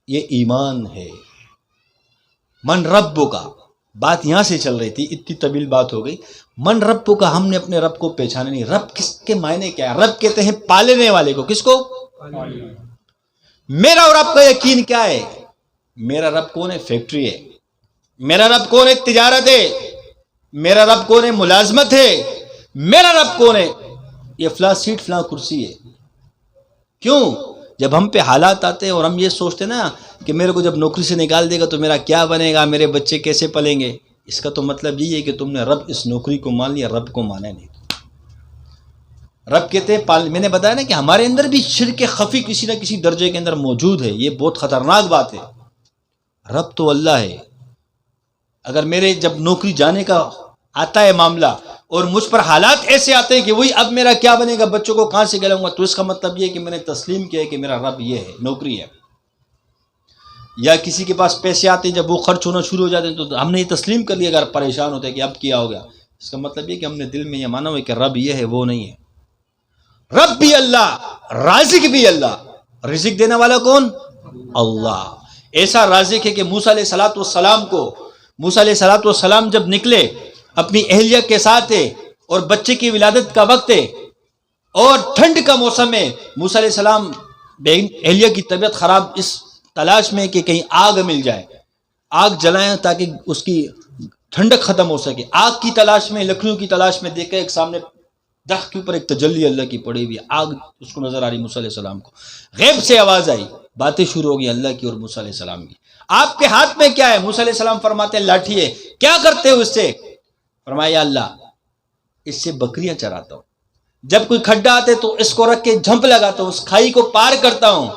یہ ایمان ہے. من رب کا بات یہاں سے چل رہی تھی، اتنی طویل بات ہو گئی. من رب کا، ہم نے اپنے رب کو پہچانا نہیں. رب کس کے معنی کیا ہے؟ رب کہتے ہیں پالنے والے کو. کس کو؟ میرا اور آپ کا یقین کیا ہے؟ میرا رب کون ہے؟ فیکٹری ہے. میرا رب کون ہے؟ تجارت ہے. میرا رب کون ہے؟ ملازمت ہے. میرا رب کون ہے؟ یہ فلاں سیٹ فلاں کرسی ہے. کیوں؟ جب ہم پہ حالات آتے ہیں اور ہم یہ سوچتے نا کہ میرے کو جب نوکری سے نکال دے گا تو میرا کیا بنے گا، میرے بچے کیسے پلیں گے، اس کا تو مطلب یہی ہے کہ تم نے رب اس نوکری کو مان لیا، رب کو مانا نہیں۔ رب کہتے ہیں، میں نے بتایا نا کہ ہمارے اندر بھی شرک خفی کسی نہ کسی درجے کے اندر موجود ہے، یہ بہت خطرناک بات ہے۔ رب تو اللہ ہے۔ اگر میرے جب نوکری جانے کا آتا ہے معاملہ اور مجھ پر حالات ایسے آتے ہیں کہ وہی اب میرا کیا بنے گا، بچوں کو کہاں سے کھلاؤں گا، تو اس کا مطلب یہ ہے کہ میں نے تسلیم کیا ہے کہ میرا رب یہ ہے، نوکری ہے۔ یا کسی کے پاس پیسے آتے ہیں، جب وہ خرچ ہونا شروع ہو جاتے ہیں تو ہم نے یہ تسلیم کر لیا، اگر پریشان ہوتے ہیں کہ اب کیا ہو گیا، اس کا مطلب یہ کہ ہم نے دل میں یہ مانا ہوا ہے کہ رب یہ ہے، وہ نہیں ہے۔ رب بھی اللہ، رازق بھی اللہ۔ رزق دینے والا کون؟ اللہ۔ ایسا رازق ہے کہ موسیٰ علیہ السلام جب نکلے اپنی اہلیہ کے ساتھ اور بچے کی ولادت کا وقت ہے اور ٹھنڈ کا موسم ہے، موسیٰ علیہ السلام اہلیہ کی طبیعت خراب، اس تلاش میں کہ کہیں آگ مل جائے، آگ جلائیں تاکہ اس کی ٹھنڈک ختم ہو سکے۔ آگ کی تلاش میں، لکڑیوں کی تلاش میں دیکھا، ایک سامنے درخت کے اوپر ایک تجلی اللہ کی پڑی ہوئی، آگ اس کو نظر آ رہی۔ موسیٰ علیہ السلام کو غیب سے آواز آئی، باتیں شروع ہو گئی اللہ کی اور موسیٰ علیہ السلام کی۔ آپ کے ہاتھ میں کیا ہے؟ موسیٰ علیہ السلام فرماتے ہیں لاٹھی ہے۔ کیا کرتے ہو اس سے؟ فرمایا اللہ اس سے بکریاں چراتا ہوں، جب کوئی کھڈا آتے تو اس کو رکھ کے جھمپ لگاتا ہوں، اس کھائی کو پار کرتا ہوں۔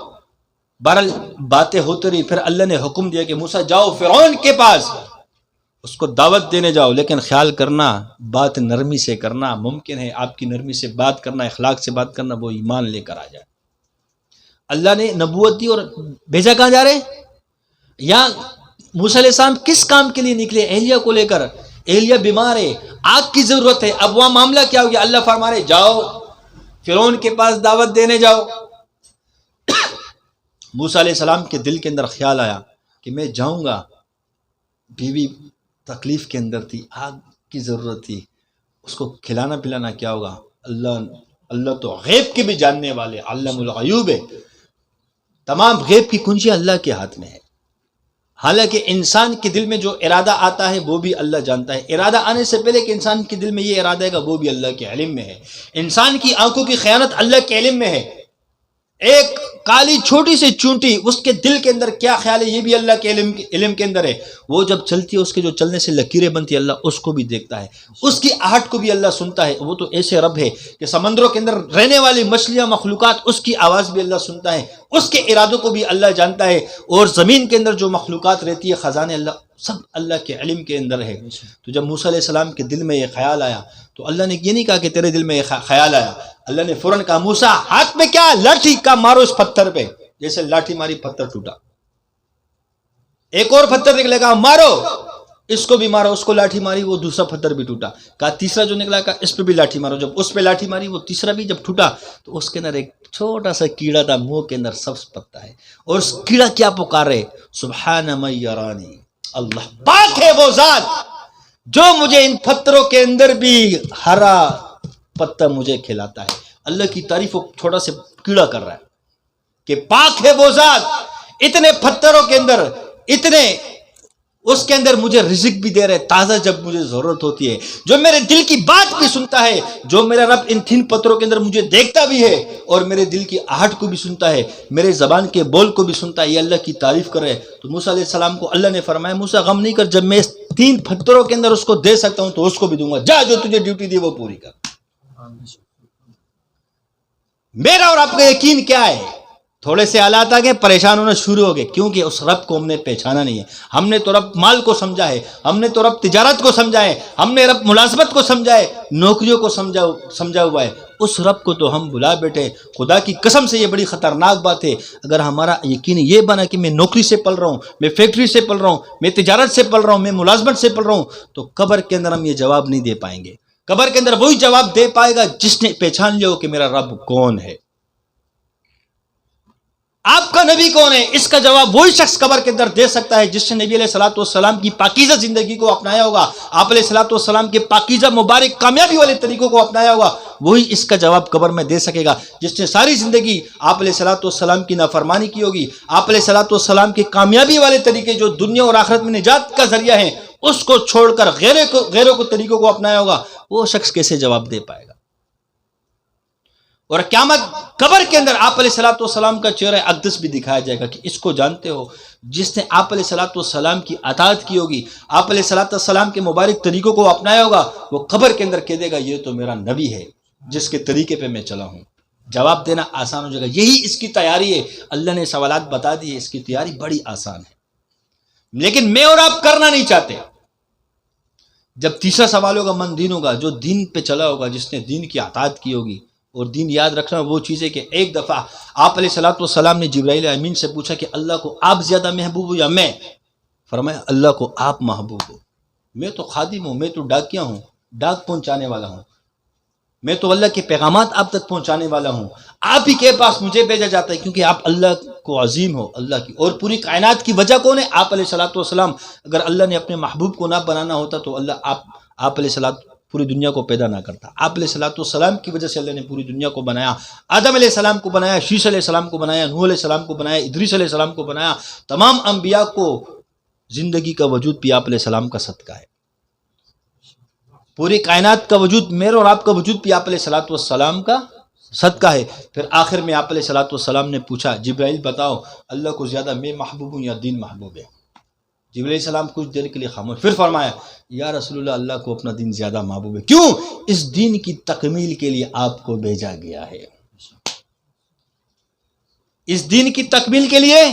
بہرحال باتیں ہوتی رہی، پھر اللہ نے حکم دیا کہ موسیٰ جاؤ فرعون کے پاس، اس کو دعوت دینے جاؤ، لیکن خیال کرنا بات نرمی سے کرنا۔ ممکن ہے آپ کی نرمی سے بات کرنا، اخلاق سے بات کرنا، وہ ایمان لے کر آ جائے۔ اللہ نے نبوت دی اور بھیجا کہاں جا رہے؟ یا موسیٰ علیہ السلام کس کام کے لیے نکلے؟ اہلیہ کو لے کر۔ اہلیہ بیمار ہے، آگ کی ضرورت ہے۔ اب وہاں معاملہ کیا ہو گیا؟ اللہ فرما رہے جاؤ فرعون کے پاس دعوت دینے جاؤ۔ موسیٰ علیہ السلام کے دل کے اندر خیال آیا کہ میں جاؤں گا، بیوی تکلیف کے اندر تھی، آگ کی ضرورت تھی، اس کو کھلانا پلانا کیا ہوگا؟ اللہ تو غیب کے بھی جاننے والے، علام الغیوب ہے، تمام غیب کی کنجی اللہ کے ہاتھ میں ہے۔ حالانکہ انسان کے دل میں جو ارادہ آتا ہے وہ بھی اللہ جانتا ہے۔ ارادہ آنے سے پہلے کہ انسان کے دل میں یہ ارادہ ہے گا، وہ بھی اللہ کے علم میں ہے۔ انسان کی آنکھوں کی خیانت اللہ کے علم میں ہے۔ ایک کالی چھوٹی سی چونٹی، اس کے دل کے اندر کیا خیال ہے، یہ بھی اللہ کے علم کے اندر ہے۔ وہ جب چلتی ہے، اس کے جو چلنے سے لکیریں بنتی ہے، اللہ اس کو بھی دیکھتا ہے، اس کی آہٹ کو بھی اللہ سنتا ہے۔ وہ تو ایسے رب ہے کہ سمندروں کے اندر رہنے والی مچھلیاں، مخلوقات، اس کی آواز بھی اللہ سنتا ہے، اس کے ارادوں کو بھی اللہ جانتا ہے، اور زمین کے اندر جو مخلوقات رہتی ہے، خزانے اللہ، سب اللہ کے علم کے اندر ہے۔ تو جب موسیٰ علیہ السلام کے دل میں یہ خیال آیا تو اللہ نے یہ نہیں کہا کہ تیرے دل میں یہ خیال آیا، اللہ نے فوراً کہا موسیٰ ہاتھ میں کیا؟ لاٹھی کا، مارو اس پتھر پہ۔ جیسے لاٹھی ماری، پتھر ٹوٹا۔ ایک اور پتھر نکلے گا، مارو اس کو بھی مارو، اس کو لاٹھی ماری، وہ دوسرا پتھر بھی ٹوٹا۔ کہا تیسرا جو نکلا، کہا اس پہ بھی لاٹھی مارو۔ جب اس پہ لاٹھی ماری، وہ تیسرا بھی جب ٹوٹا تو اس کے اندر ایک چھوٹا سا کیڑا تھا، منہ کے اندر سبز پتا ہے، اور اس کیڑا کیا پکار رہے؟ سبحان من یرانی، اللہ پاک ہے وہ ذات جو مجھے ان پتھروں کے اندر بھی ہرا پتا مجھے کھلاتا ہے۔ اللہ کی تعریف وہ چھوٹا سا کیڑا کر رہا ہے کہ پاک ہے وہ ذات، اتنے پتھروں کے اندر، اتنے اس کے اندر مجھے رزق بھی دے رہے تازہ جب مجھے ضرورت ہوتی ہے، جو میرے دل کی بات بھی سنتا ہے، جو میرا رب ان تین پتھروں کے اندر مجھے دیکھتا بھی ہے اور میرے دل کی آہٹ کو بھی سنتا ہے، میرے زبان کے بول کو بھی سنتا ہے۔ یہ اللہ کی تعریف کر رہے ہیں۔ تو موسیٰ علیہ السلام کو اللہ نے فرمایا موسیٰ غم نہیں کر، جب میں اس تین پتھروں کے اندر اس کو دے سکتا ہوں تو اس کو بھی دوں گا، جا جو تجھے ڈیوٹی دی وہ پوری کر۔ میرا اور آپ کا یقین کیا ہے؟ تھوڑے سے حالات آ گئے، پریشان ہونا شروع ہو گئے، کیونکہ اس رب کو ہم نے پہچانا نہیں ہے۔ ہم نے تو رب مال کو سمجھا ہے، ہم نے تو رب تجارت کو سمجھا ہے، ہم نے رب ملازمت کو سمجھا ہے، نوکریوں کو سمجھا ہوا ہے۔ اس رب کو تو ہم بلا بیٹھے۔ خدا کی قسم سے یہ بڑی خطرناک بات ہے، اگر ہمارا یقین یہ بنا کہ میں نوکری سے پل رہا ہوں، میں فیکٹری سے پل رہا ہوں، میں تجارت سے پل رہا ہوں، میں ملازمت سے پل رہا ہوں، تو قبر کے اندر ہم یہ جواب نہیں دے پائیں گے۔ قبر کے اندر وہی جواب دے پائے گا جس نے پہچان لیا ہو کہ میرا رب کون ہے۔ آپ کا نبی کون ہے؟ اس کا جواب وہی شخص قبر کے اندر دے سکتا ہے جس نے نبی علیہ الصلوۃ والسلام کی پاکیزہ زندگی کو اپنایا ہوگا، آپ علیہ الصلوۃ والسلام کے پاکیزہ مبارک کامیابی والے طریقوں کو اپنایا ہوگا، وہی اس کا جواب قبر میں دے سکے گا۔ جس نے ساری زندگی آپ علیہ الصلوۃ والسلام کی نافرمانی کی ہوگی، آپ علیہ الصلوۃ والسلام کے کامیابی والے طریقے جو دنیا اور آخرت میں نجات کا ذریعہ ہیں، اس کو چھوڑ کر غیروں کو طریقوں کو اپنایا ہوگا، وہ شخص کیسے جواب دے پائے گا؟ اور قیامت قبر کے اندر آپ علیہ الصلوۃ والسلام کا چہرہ اقدس بھی دکھایا جائے گا کہ اس کو جانتے ہو، جس نے آپ علیہ الصلوۃ والسلام کی اطاعت کی ہوگی، آپ علیہ الصلوۃ والسلام کے مبارک طریقوں کو اپنایا ہوگا، وہ قبر کے اندر کہہ دے گا یہ تو میرا نبی ہے جس کے طریقے پہ میں چلا ہوں۔ جواب دینا آسان ہو جائے گا۔ یہی اس کی تیاری ہے۔ اللہ نے سوالات بتا دیے، اس کی تیاری بڑی آسان ہے، لیکن میں اور آپ کرنا نہیں چاہتے۔ جب تیسرا سوال ہوگا من دین ہوگا، جو دین پہ چلا ہوگا، جس نے دین کی اطاعت کی ہوگی۔ اور دین یاد رکھنا وہ چیز ہے کہ ایک دفعہ آپ علیہ الصلوۃ والسلام نے جبرائیل امین سے پوچھا کہ اللہ کو آپ زیادہ محبوب ہو یا میں؟ فرمایا اللہ کو آپ محبوب ہو، میں تو خادم ہوں، میں تو ڈاکیا ہوں، ڈاک پہنچانے والا ہوں، میں تو اللہ کے پیغامات آپ تک پہنچانے والا ہوں، آپ ہی کے پاس مجھے بھیجا جاتا ہے کیونکہ آپ اللہ کو عظیم ہو، اللہ کی۔ اور پوری کائنات کی وجہ کون ہے؟ آپ علیہ الصلوۃ والسلام۔ اگر اللہ نے اپنے محبوب کو نہ بنانا ہوتا تو اللہ آپ علیہ الصلوۃ پوری دنیا کو پیدا نہ کرتا۔ آپ علیہ الصلوۃ والسلام کی وجہ سے اللہ نے پوری دنیا کو بنایا، آدم علیہ السلام کو بنایا، شیش علیہ السلام کو بنایا، نوح علیہ السلام کو بنایا، ادریس علیہ السلام کو بنایا۔ تمام انبیاء کو زندگی کا وجود بھی آپ علیہ السلام کا صدقہ ہے۔ پوری کائنات کا وجود، میرا اور آپ کا وجود بھی آپ علیہ الصلوۃ والسلام کا صدقہ ہے۔ پھر آخر میں آپ علیہ الصلوۃ والسلام نے پوچھا جبرائیل بتاؤ اللہ کو زیادہ میں محبوب ہوں یا دین محبوب ہے؟ جبرائیل علیہ السلام کچھ دیر کے لیے خاموش، پھر فرمایا یا رسول اللہ اللہ کو اپنا دین زیادہ محبوب ہے۔ کیوں؟ اس دین کی تکمیل کے لیے آپ کو بھیجا گیا ہے، اس دین کی تکمیل کے لیے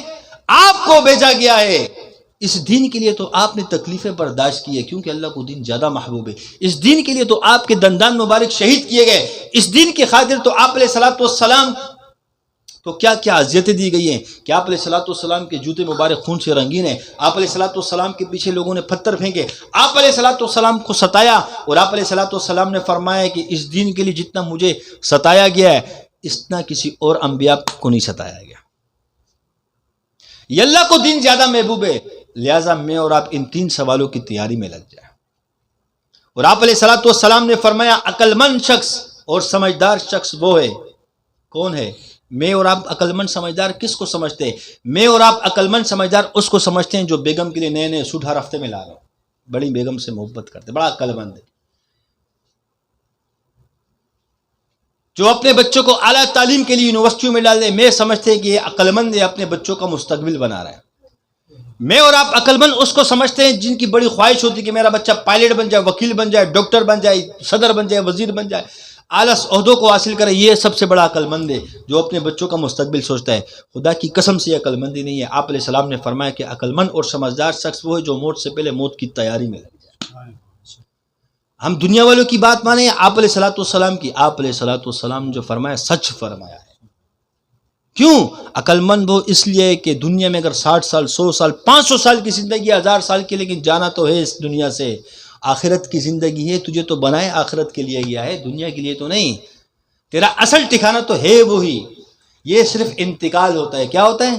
آپ کو بھیجا گیا ہے۔ اس دین کے لیے تو آپ نے تکلیفیں برداشت کی ہے کیونکہ اللہ کو دین زیادہ محبوب ہے۔ اس دین کے لیے تو آپ کے دندان مبارک شہید کیے گئے۔ اس دین کی خاطر تو آپ علیہ الصلوۃ والسلام کو کیا کیا اذیتیں دی گئی ہیں کہ آپ علیہ الصلوۃ والسلام کے جوتے مبارک خون سے رنگین ہیں۔ آپ علیہ الصلوۃ والسلام کے پیچھے لوگوں نے پتھر پھینکے، آپ علیہ الصلوۃ والسلام کو ستایا، اور آپ علیہ الصلوۃ والسلام نے فرمایا کہ اس دین کے لیے جتنا مجھے ستایا گیا ہے اتنا کسی اور انبیاء کو نہیں ستایا گیا۔ یہ اللہ کو دین زیادہ محبوب ہے، لہٰذا میں اور آپ ان تین سوالوں کی تیاری میں لگ جائیں۔ اور آپ علیہ الصلوۃ والسلام نے فرمایا عقل مند شخص اور سمجھدار شخص وہ ہے، کون ہے؟ میں اور آپ عقل مند سمجھدار کس کو سمجھتے ہیں؟ میں اور آپ عقل مند سمجھدار اس کو سمجھتے ہیں جو بیگم کے لیے نئے نئے سوٹ ہر ہفتے میں لا رہا ہوں، بڑی بیگم سے محبت کرتے، بڑا عقل مند ہے۔ جو اپنے بچوں کو اعلیٰ تعلیم کے لیے یونیورسٹیوں میں ڈال دے، میں سمجھتے ہیں کہ یہ عقل مند ہے، اپنے بچوں کا مستقبل بنا رہا ہے۔ میں اور آپ عقل مند اس کو سمجھتے ہیں جن کی بڑی خواہش ہوتی ہے کہ میرا بچہ پائلٹ بن جائے، وکیل بن جائے، ڈاکٹر بن جائے، صدر بن جائے، وزیر بن جائے، اعلیٰ عہدوں کو حاصل کرے۔ یہ سب سے بڑا عقل مند ہے جو اپنے بچوں کا مستقبل سوچتا ہے۔ خدا کی قسم سے یہ عقل مندی نہیں ہے۔ آپ علیہ السلام نے فرمایا کہ عقل مند اور سمجھدار شخص وہ ہے جو موت سے پہلے موت کی تیاری میں لگ جائے۔ ہم دنیا والوں کی بات مانیں، آپ علیہ الصلوۃ والسلام کی؟ آپ علیہ الصلوۃ والسلام جو فرمایا سچ فرمایا ہے۔ کیوں؟ عقل مند وہ اس لیے کہ دنیا میں اگر 60 سال 100 سال 500 سال کی زندگی 1000 سال کی، لیکن جانا تو ہے اس دنیا سے۔ آخرت کی زندگی ہے، تجھے تو بنائے آخرت کے لیے گیا ہے، دنیا کے لیے تو نہیں۔ تیرا اصل ٹھکانہ تو ہے وہی، یہ صرف انتقال ہوتا ہے۔ کیا ہوتا ہے؟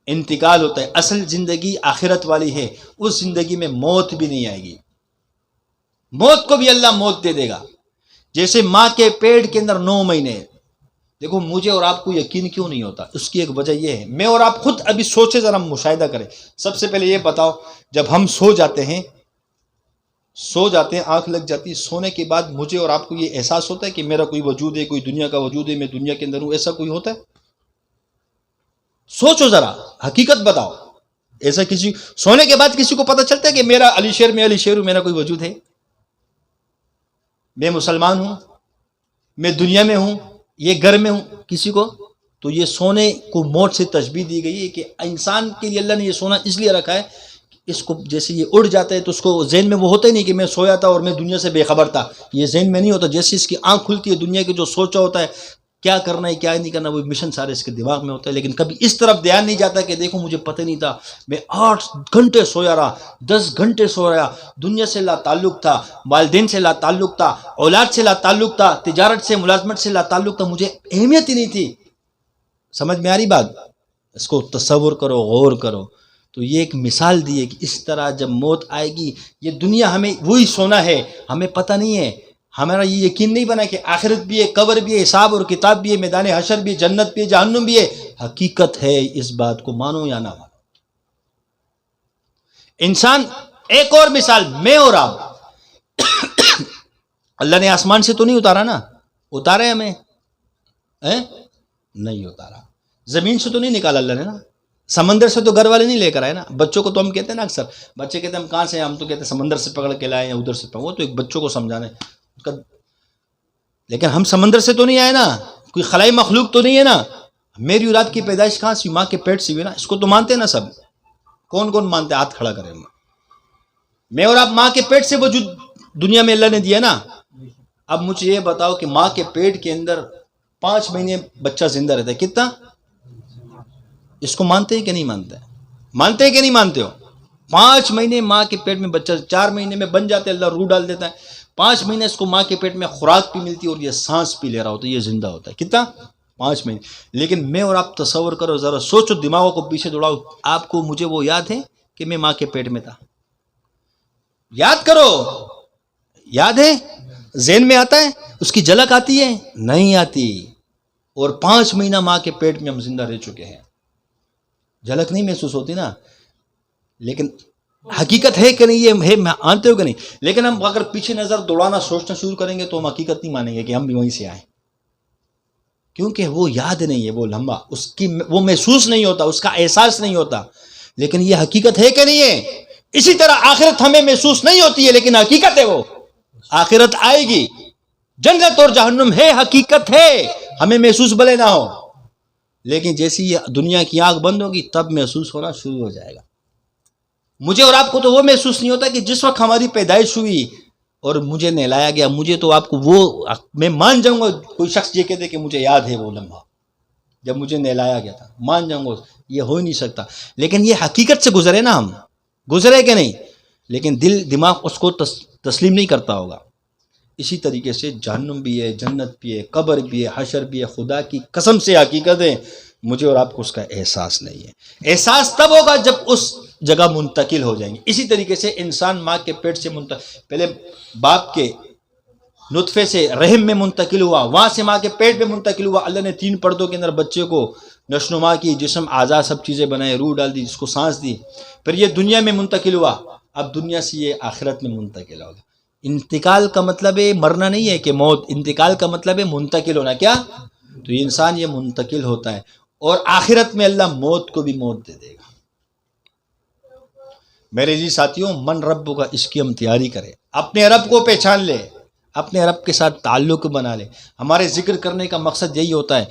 انتقال ہوتا ہے۔ اصل زندگی آخرت والی ہے، اس زندگی میں موت بھی نہیں آئے گی۔ موت کو بھی اللہ موت دے دے گا۔ جیسے ماں کے پیٹ کے اندر 9 مہینے۔ دیکھو مجھے اور آپ کو یقین کیوں نہیں ہوتا؟ اس کی ایک وجہ یہ ہے، میں اور آپ خود ابھی سوچے، ذرا مشاہدہ کریں۔ سب سے پہلے یہ بتاؤ، جب ہم سو جاتے ہیں آنکھ لگ جاتی ہے، سونے کے بعد مجھے اور آپ کو یہ احساس ہوتا ہے کہ میرا کوئی وجود ہے، کوئی دنیا کا وجود ہے، میں دنیا کے اندر ہوں؟ ایسا کوئی ہوتا ہے؟ سوچو ذرا، حقیقت بتاؤ، ایسا کسی سونے کے بعد کسی کو پتہ چلتا ہے کہ میرا علی شیر میں علی شیر ہوں، میرا کوئی وجود ہے، میں مسلمان ہوں، میں دنیا میں ہوں، یہ گھر میں ہوں؟ کسی کو؟ تو یہ سونے کو موت سے تشبیہ دی گئی ہے کہ انسان کے لیے اللہ نے یہ سونا اس لیے رکھا ہے کہ اس کو جیسے یہ اڑ جاتا ہے تو اس کو ذہن میں وہ ہوتا ہی نہیں کہ میں سویا تھا اور میں دنیا سے بے خبر تھا، یہ ذہن میں نہیں ہوتا۔ جیسے اس کی آنکھ کھلتی ہے، دنیا کے جو سوچا ہوتا ہے کیا کرنا ہے کیا نہیں کرنا، وہ مشن سارے اس کے دماغ میں ہوتا ہے، لیکن کبھی اس طرف دھیان نہیں جاتا کہ دیکھو مجھے پتہ نہیں تھا، میں 8 گھنٹے سویا رہا، 10 گھنٹے سو رہا، دنیا سے لا تعلق تھا، والدین سے لا تعلق تھا، اولاد سے لا تعلق تھا، تجارت سے ملازمت سے لا تعلق تھا، مجھے اہمیت ہی نہیں تھی۔ سمجھ میں آ رہی بات؟ اس کو تصور کرو، غور کرو۔ تو یہ ایک مثال دی ہے کہ اس طرح جب موت آئے گی، یہ دنیا ہمیں وہی سونا ہے، ہمیں پتہ نہیں ہے، ہمارا یہ یقین نہیں بنا کہ آخرت بھی ہے، قبر بھی ہے، حساب اور کتاب بھی ہے، میدان حشر بھی ہے، جنت بھی ہے، جہنم بھی ہے۔ حقیقت ہے، اس بات کو مانو یا نہ مانو۔ انسان، ایک اور مثال، میں اور آپ اللہ نے آسمان سے تو نہیں اتارا نا، اتارے ہمیں، نہیں اتارا. زمین سے تو نہیں نکالا اللہ نے نا, سمندر سے تو گھر والے نہیں لے کر آئے نا. بچوں کو تو ہم کہتے ہیں نا اکثر, بچے کہتے ہیں ہم کہاں سے ہیں, ہم تو کہتے ہیں سمندر سے پکڑ کے لائے یا ادھر سے وہ تو ایک بچوں کو سمجھانا ہے. لیکن ہم سمندر سے تو نہیں آئے نا, کوئی خلائی مخلوق تو نہیں ہے نا. میری اولاد کی پیدائش کہاں سے, ماں کے پیٹ سے ہوئی نا. اس کو تو مانتے ہیں نا سب. کون کون مانتے ہیں, ہاتھ کھڑا کریں. میں اور آپ ماں کے پیٹ سے وجود دنیا میں اللہ نے دیا نا. اب مجھے یہ بتاؤ کہ ماں کے پیٹ کے اندر 5 مہینے بچہ زندہ رہتا ہے, کتنا؟ اس کو مانتے ہیں کہ نہیں مانتے؟ مانتے ہیں کہ نہیں مانتے ہو؟ 5 مہینے ماں کے پیٹ میں بچہ, 4 مہینے میں بن جاتے, اللہ روح ڈال دیتا ہے. 5 مہینے اس کو ماں کے پیٹ میں خوراک بھی ملتی ہے اور یہ سانس بھی لے رہا ہوتا ہے, یہ زندہ ہوتا ہے. کتنا؟ 5 مہینے. لیکن میں اور آپ تصور کرو, ذرا سوچو, دماغوں کو پیچھے دوڑاؤ. آپ کو مجھے وہ یاد ہے کہ میں ماں کے پیٹ میں تھا؟ یاد کرو, یاد ہے؟ ذہن میں آتا ہے؟ اس کی جھلک آتی ہے؟ نہیں آتی. اور 5 مہینہ ماں کے پیٹ میں ہم زندہ رہ چکے ہیں, جھلک نہیں محسوس ہوتی نا. لیکن حقیقت ہے کہ نہیں, یہ ہے مانتے ہو کہ نہیں؟ لیکن ہم اگر پیچھے نظر دوڑانا سوچنا شروع کریں گے تو ہم حقیقت نہیں مانیں گے کہ ہم بھی وہیں سے آئیں, کیونکہ وہ یاد نہیں ہے, وہ لمحہ اس کی وہ محسوس نہیں ہوتا, اس کا احساس نہیں ہوتا. لیکن یہ حقیقت ہے کہ نہیں ہے؟ اسی طرح آخرت ہمیں محسوس نہیں ہوتی ہے, لیکن حقیقت ہے. وہ آخرت آئے گی, جنت اور جہنم ہے, حقیقت ہے, ہمیں محسوس بھلے نہ ہو. لیکن جیسی یہ دنیا کی آنکھ بند ہوگی تب محسوس ہونا شروع ہو جائے گا. مجھے اور آپ کو تو وہ محسوس نہیں ہوتا کہ جس وقت ہماری پیدائش ہوئی اور مجھے نہلایا گیا, مجھے تو آپ کو وہ, میں مان جاؤں گا. کوئی شخص یہ کہتے کہ مجھے یاد ہے وہ لمحہ جب مجھے نہلایا گیا تھا, مان جاؤں گا, یہ ہو ہی نہیں سکتا. لیکن یہ حقیقت سے گزرے نا, ہم گزرے کہ نہیں؟ لیکن دل دماغ اس کو تسلیم نہیں کرتا ہوگا. اسی طریقے سے جہنم بھی ہے, جنت بھی ہے, قبر بھی ہے, حشر بھی ہے. خدا کی قسم سے حقیقت ہے, مجھے اور آپ کو اس کا احساس نہیں ہے. احساس تب ہوگا جب اس جگہ منتقل ہو جائیں گے. اسی طریقے سے انسان ماں کے پیٹ سے پہلے باپ کے نطفے سے رحم میں منتقل ہوا, وہاں سے ماں کے پیٹ میں منتقل ہوا. اللہ نے 3 پردوں کے اندر بچے کو نشونما کی, جسم اعضاء سب چیزیں بنائے, روح ڈال دی, جس کو سانس دی. پھر یہ دنیا میں منتقل ہوا, اب دنیا سے یہ آخرت میں منتقل ہوگا. انتقال کا مطلب ہے مرنا نہیں ہے کہ موت, انتقال کا مطلب ہے منتقل ہونا. کیا؟ تو یہ انسان یہ منتقل ہوتا ہے, اور آخرت میں اللہ موت کو بھی موت دے دے گا. میرے جی ساتھیوں, من رب کا, اس کی ہم تیاری کریں, اپنے رب کو پہچان لے, اپنے رب کے ساتھ تعلق بنا لے. ہمارے ذکر کرنے کا مقصد یہی ہوتا ہے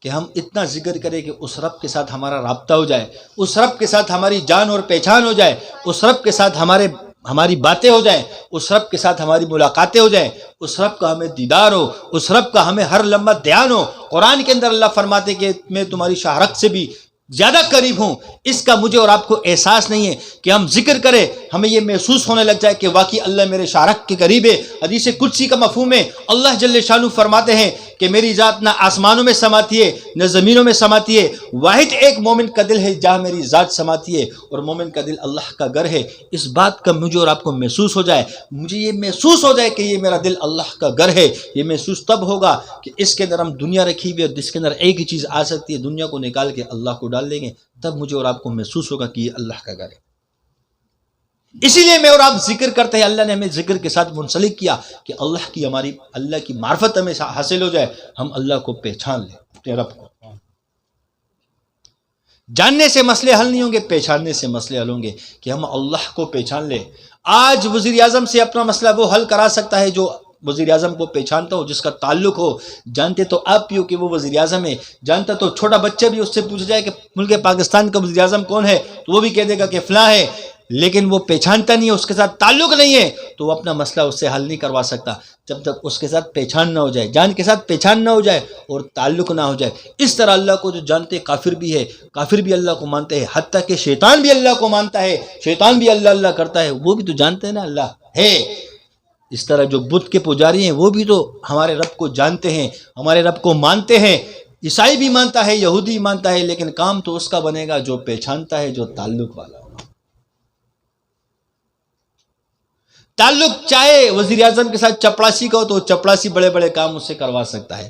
کہ ہم اتنا ذکر کریں کہ اس رب کے ساتھ ہمارا رابطہ ہو جائے, اس رب کے ساتھ ہماری جان اور پہچان ہو جائے, اس رب کے ساتھ ہماری باتیں ہو جائیں, اس رب کے ساتھ ہماری ملاقاتیں ہو جائیں, اس رب کا ہمیں دیدار ہو, اس رب کا ہمیں ہر لمحہ دھیان ہو. قرآن کے اندر اللہ فرماتے کہ میں تمہاری شہرت سے بھی زیادہ قریب ہوں. اس کا مجھے اور آپ کو احساس نہیں ہے کہ ہم ذکر کریں, ہمیں یہ محسوس ہونے لگ جائے کہ واقعی اللہ میرے شارک کے قریب ہے. حدیث قدسی کا مفہوم ہے, اللہ جل شانہ فرماتے ہیں کہ میری ذات نہ آسمانوں میں سماتی ہے نہ زمینوں میں سماتی ہے, واحد ایک مومن کا دل ہے جہاں میری ذات سماتی ہے, اور مومن کا دل اللہ کا گھر ہے. اس بات کا مجھے اور آپ کو محسوس ہو جائے, مجھے یہ محسوس ہو جائے کہ یہ میرا دل اللہ کا گھر ہے. یہ محسوس تب ہوگا کہ اس کے اندر ہم دنیا رکھی ہوئی ہے, جس کے اندر ایک ہی چیز آ سکتی ہے, دنیا کو نکال کے اللہ کو ڈال دیں گے, تب مجھے اور آپ کو محسوس ہوگا کہ یہ اللہ کا گھر ہے. اسی لیے میں اور آپ ذکر کرتے ہیں, اللہ نے ہمیں ذکر کے ساتھ منسلک کیا کہ اللہ کی معرفت ہمیں حاصل ہو جائے, ہم اللہ کو پہچان لیں, اپنے رب کو. جاننے سے مسئلے حل نہیں ہوں گے, پہچاننے سے مسئلے حل ہوں گے, کہ ہم اللہ کو پہچان لیں. آج وزیر اعظم سے اپنا مسئلہ وہ حل کرا سکتا ہے جو وزیر اعظم کو پہچانتا ہو, جس کا تعلق ہو. جانتے تو آپ بھی ہو کہ وہ وزیر اعظم ہے, جانتا تو چھوٹا بچہ بھی اس سے پوچھ جائے کہ ملک پاکستان کا وزیر اعظم کون ہے, تو وہ بھی کہہ دے گا کہ فلاں ہے. لیکن وہ پہچانتا نہیں ہے, اس کے ساتھ تعلق نہیں ہے, تو وہ اپنا مسئلہ اس سے حل نہیں کروا سکتا جب تک اس کے ساتھ پہچان نہ ہو جائے, جان کے ساتھ پہچان نہ ہو جائے اور تعلق نہ ہو جائے. اس طرح اللہ کو جو جانتے کافر بھی ہے, کافر بھی اللہ کو مانتے ہیں, حتیٰ کہ شیطان بھی اللہ کو مانتا ہے, شیطان بھی اللہ اللہ کرتا ہے, وہ بھی تو جانتے ہیں نا اللہ ہے. اس طرح جو بت کے پجاری ہیں وہ بھی تو ہمارے رب کو جانتے ہیں, ہمارے رب کو مانتے ہیں. عیسائی بھی مانتا ہے, یہودی بھی مانتا ہے, لیکن کام تو اس کا بنے گا جو پہچانتا ہے, جو تعلق والا. تعلق چاہے وزیر اعظم کے ساتھ چپڑاسی کا ہو تو چپڑاسی بڑے بڑے کام اس سے کروا سکتا ہے.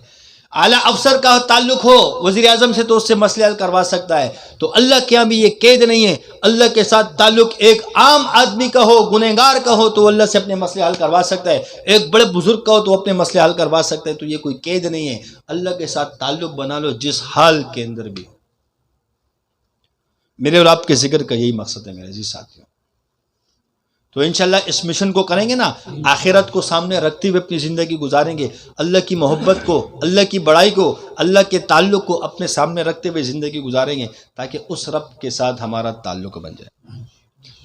اعلیٰ افسر کا تعلق ہو وزیر اعظم سے تو اس سے مسئلے حل کروا سکتا ہے. تو اللہ کے یہاں بھی یہ قید نہیں ہے. اللہ کے ساتھ تعلق ایک عام آدمی کا ہو، گنہگار کا ہو، تو اللہ سے اپنے مسئلے حل کروا سکتا ہے. ایک بڑے بزرگ کا ہو تو اپنے مسئلے حل کروا سکتا ہے. تو یہ کوئی قید نہیں ہے. اللہ کے ساتھ تعلق بنا لو جس حال کے اندر بھی ہو. میرے اور آپ کے ذکر کا یہی مقصد ہے میرے عزیز ساتھیوں. تو انشاءاللہ اس مشن کو کریں گے نا، آخرت کو سامنے رکھتے ہوئے اپنی زندگی گزاریں گے. اللہ کی محبت کو، اللہ کی بڑائی کو، اللہ کے تعلق کو اپنے سامنے رکھتے ہوئے زندگی گزاریں گے تاکہ اس رب کے ساتھ ہمارا تعلق بن جائے.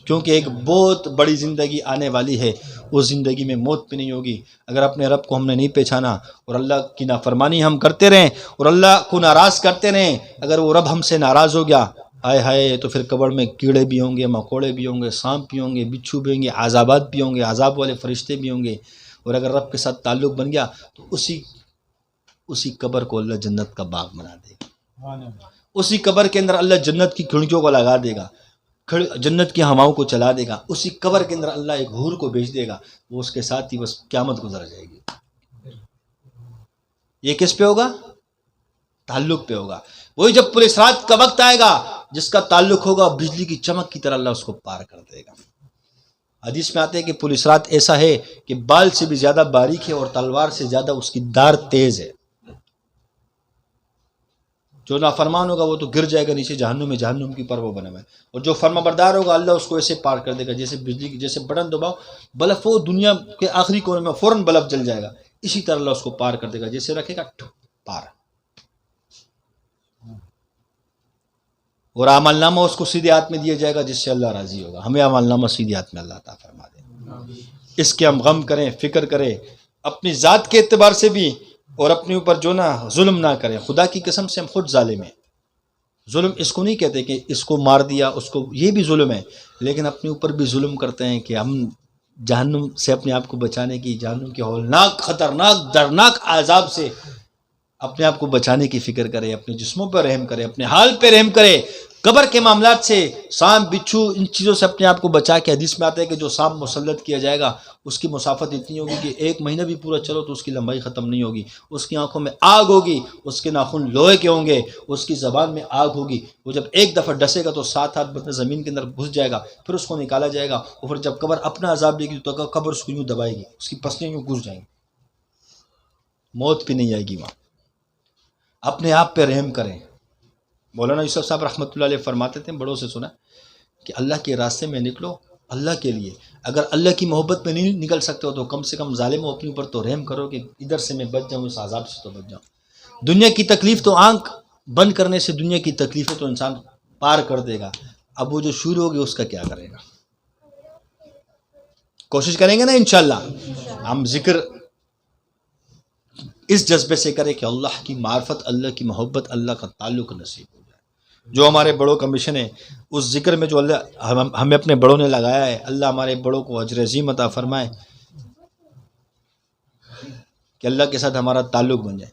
کیونکہ ایک بہت بڑی زندگی آنے والی ہے، اس زندگی میں موت بھی نہیں ہوگی. اگر اپنے رب کو ہم نے نہیں پہچانا اور اللہ کی نافرمانی ہم کرتے رہیں اور اللہ کو ناراض کرتے رہیں، اگر وہ رب ہم سے ناراض ہو گیا، ہائے ہائے، تو پھر قبر میں کیڑے بھی ہوں گے، مکوڑے بھی ہوں گے، سانپ بھی ہوں گے، بچھو بھی ہوں گے، عذابات بھی ہوں گے، عذاب والے فرشتے بھی ہوں گے. اور اگر رب کے ساتھ تعلق بن گیا تو اسی قبر کو اللہ جنت کا باغ بنا دے گا. اسی قبر کے اندر اللہ جنت کی کھڑکیوں کو لگا دے گا، جنت کی ہواؤں کو چلا دے گا. اسی قبر کے اندر اللہ ایک حور کو بھیج دے گا، وہ اس کے ساتھ ہی بس قیامت گزر جائے گی. یہ کس پہ ہوگا؟ تعلق پہ ہوگا. وہی جب پولیس رات کا وقت آئے گا، جس کا تعلق ہوگا بجلی کی چمک کی طرح اللہ اس کو پار کر دے گا. حدیث میں آتے ہیں کہ پولیس رات ایسا ہے کہ بال سے بھی زیادہ باریک ہے اور تلوار سے زیادہ اس کی دار تیز ہے. جو نافرمان ہوگا وہ تو گر جائے گا نیچے جہنم میں، جہنم کی پر وہ بنا ہوا ہے. اور جو فرما بردار ہوگا اللہ اس کو ایسے پار کر دے گا جیسے بجلی کی، جیسے بٹن دباؤ بلب وہ دنیا کے آخری کونے میں فوراً بلب جل جائے گا، اسی طرح اللہ اس کو پار کر دے گا. جیسے رکھے گا پار. اور عمل نامہ اس کو سیدھے ہاتھ میں دیا جائے گا جس سے اللہ راضی ہوگا. ہمیں عمل نامہ سیدھے ہاتھ میں اللہ عطا فرما دے. اس کے ہم غم کریں، فکر کریں، اپنی ذات کے اعتبار سے بھی، اور اپنے اوپر جو نا ظلم نہ کریں. خدا کی قسم سے ہم خود ظالم ہیں. ظلم اس کو نہیں کہتے کہ اس کو مار دیا اس کو، یہ بھی ظلم ہے، لیکن اپنے اوپر بھی ظلم کرتے ہیں کہ ہم جہنم سے اپنے آپ کو بچانے کی، جہنم کے ہولناک، خطرناک، دردناک عذاب سے اپنے آپ کو بچانے کی فکر کرے. اپنے جسموں پر رحم کرے، اپنے حال پہ رحم کرے. قبر کے معاملات سے، سانپ، بچھو، ان چیزوں سے اپنے آپ کو بچا کے. حدیث میں آتا ہے کہ جو سانپ مسلط کیا جائے گا اس کی مسافت اتنی ہوگی کہ 1 مہینہ بھی پورا چلو تو اس کی لمبائی ختم نہیں ہوگی. اس کی آنکھوں میں آگ ہوگی، اس کے ناخن لوہے کے ہوں گے، اس کی زبان میں آگ ہوگی. وہ جب ایک دفعہ ڈسے گا تو 7 ہاتھ بندہ زمین کے اندر گھس جائے گا، پھر اس کو نکالا جائے گا. اور پھر جب قبر اپنا عذاب لے گی تو قبر اس کو یوں دبائے گی، اس کی پسلیاں یوں گھس جائیں گی، موت بھی نہیں آئے گی وہاں. اپنے آپ پہ رحم کریں. مولانا یوسف صاحب رحمۃ اللہ علیہ فرماتے تھے، بڑوں سے سنا کہ اللہ کے راستے میں نکلو اللہ کے لیے. اگر اللہ کی محبت میں نہیں نکل سکتے ہو تو کم سے کم ظالم ہو اپنے اوپر تو رحم کرو کہ ادھر سے میں بچ جاؤں، اس عذاب سے تو بچ جاؤں. دنیا کی تکلیف تو آنکھ بند کرنے سے دنیا کی تکلیفیں تو انسان پار کر دے گا. اب وہ جو شروع ہوگی اس کا کیا کرے گا؟ کوشش کریں گے نا انشاءاللہ. ہم ذکر اس جذبے سے کریں کہ اللہ کی معرفت، اللہ کی محبت، اللہ کا تعلق نصیب ہو جائے. جو ہمارے بڑوں کا مشن ہے اس ذکر میں جو اللہ ہمیں اپنے بڑوں نے لگایا ہے، اللہ ہمارے بڑوں کو اجر عظیم عطا فرمائے کہ اللہ کے ساتھ ہمارا تعلق بن جائے.